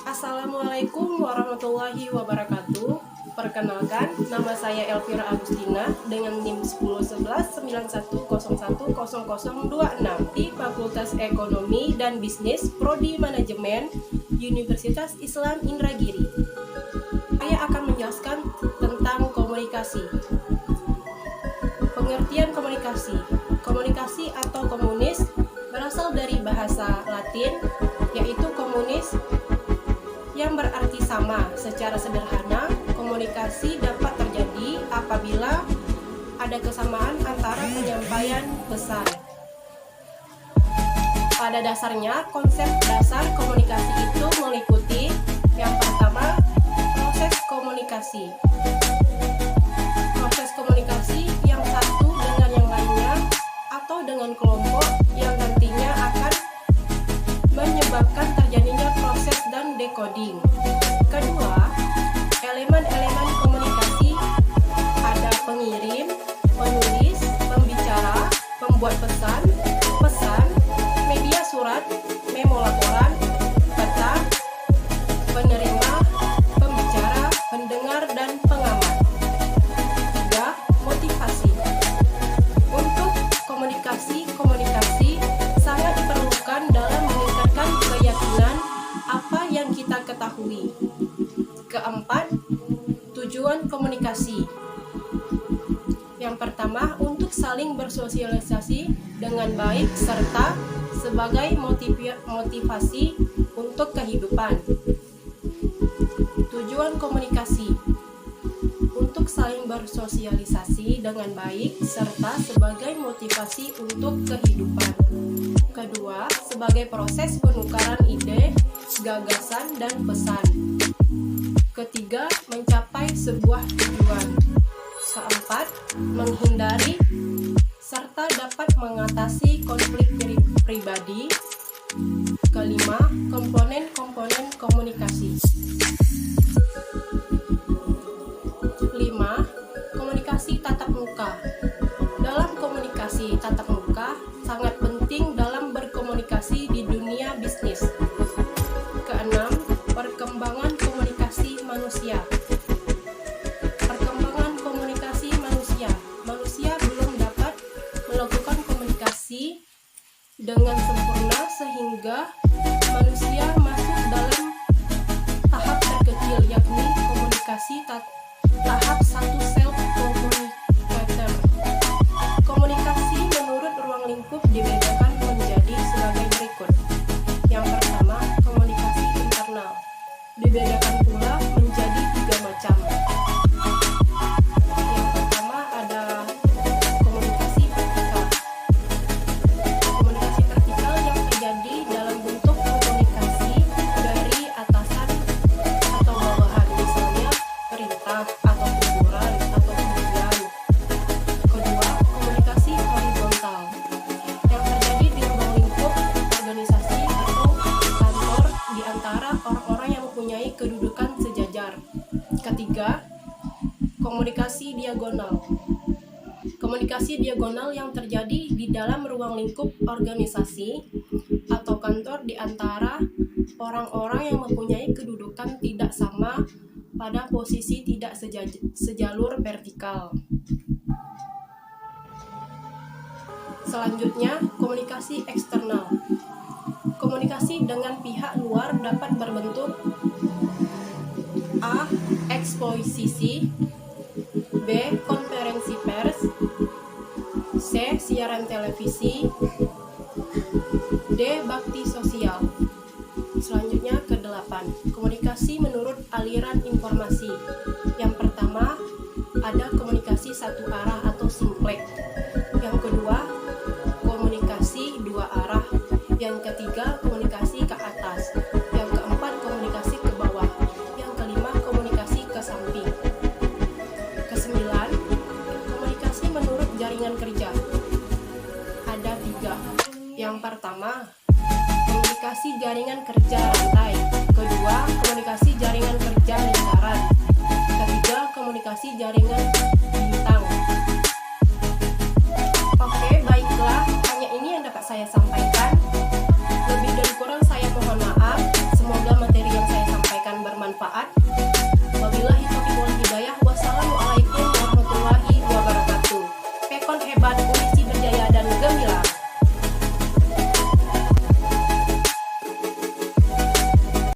Assalamualaikum warahmatullahi wabarakatuh. Perkenalkan, nama saya Elvira Agustina dengan NIM 101191010026 di Fakultas Ekonomi dan Bisnis Prodi Manajemen Universitas Islam Indragiri. Saya akan menjelaskan tentang komunikasi. Pengertian komunikasi. Komunikasi atau komunis berasal dari bahasa Latin, yaitu komunis, yang berarti sama. Secara sederhana, komunikasi dapat terjadi apabila ada kesamaan antara penyampaian pesan. Pada dasarnya, konsep dasar komunikasi itu meliputi yang pertama, proses komunikasi. Proses komunikasi yang satu dengan yang lainnya atau dengan kelompok yang nantinya akan menyebabkan terjadinya proses dan decoding. Kedua, elemen-elemen komunikasi ada pengirim, penulis, pembicara, pembuat pesan, media surat, memo laporan, peta, penerima, pembicara, pendengar, dan pengamat. Tiga, motivasi. Untuk komunikasi sangat diperlukan dalam meningkatkan keyakinan apa yang kita ketahui. Keempat, tujuan komunikasi. Yang pertama, untuk saling bersosialisasi dengan baik serta sebagai motivasi untuk kehidupan. Tujuan komunikasi untuk saling bersosialisasi dengan baik serta sebagai motivasi untuk kehidupan. Kedua, sebagai proses penukaran ide, gagasan, dan pesan. Ketiga, mencapai sebuah tujuan. Keempat, menghindari serta dapat mengatasi konflik pribadi. Kelima, komponen-komponen komunikasi. 5. Komunikasi tatap muka. Dalam komunikasi tatap muka sangat penting dalam berkomunikasi di dunia bisnis. Keenam, perkembangan komunikasi manusia. Perkembangan komunikasi manusia. Manusia belum dapat melakukan komunikasi dengan sempurna sehingga manusia masuk dalam tahap terkecil, yakni komunikasi tahap 1 self-communicator. Komunikasi menurut ruang lingkup dibedakan menjadi sebagai berikut. Yang pertama, komunikasi internal. Dibedakan pula menjadi 3 macam. Yang pertama ada komunikasi vertikal. Komunikasi vertikal yang terjadi dalam bentuk komunikasi dari atasan atau bawahan, misalnya perintah atau teguran atau pujian. Kedua, komunikasi horizontal yang terjadi di ruang lingkup organisasi atau kantor di antara orang-orang yang mempunyai kedudukan sejajar. Ketiga, komunikasi diagonal. Komunikasi diagonal yang terjadi di dalam ruang lingkup organisasi atau kantor di antara orang-orang yang mempunyai kedudukan tidak sama pada posisi tidak sejalur vertikal. Selanjutnya, komunikasi eksternal. Komunikasi dengan pihak luar dapat berbentuk A. Eksposisi, B. Konferensi pers, C. Siaran televisi, D. Bakti sosial. Selanjutnya ke-8, komunikasi menurut aliran informasi. Yang pertama, ada komunikasi satu arah atau simplex. Yang kedua, komunikasi 2 arah. Yang ketiga, komunikasi ke atas. Yang keempat, komunikasi ke bawah. Yang kelima, komunikasi ke samping. Kesembilan, komunikasi menurut jaringan kerja. Ada 3. Yang pertama, komunikasi jaringan kerja rantai. Kedua, komunikasi jaringan kerja lingkaran. Ketiga, komunikasi jaringan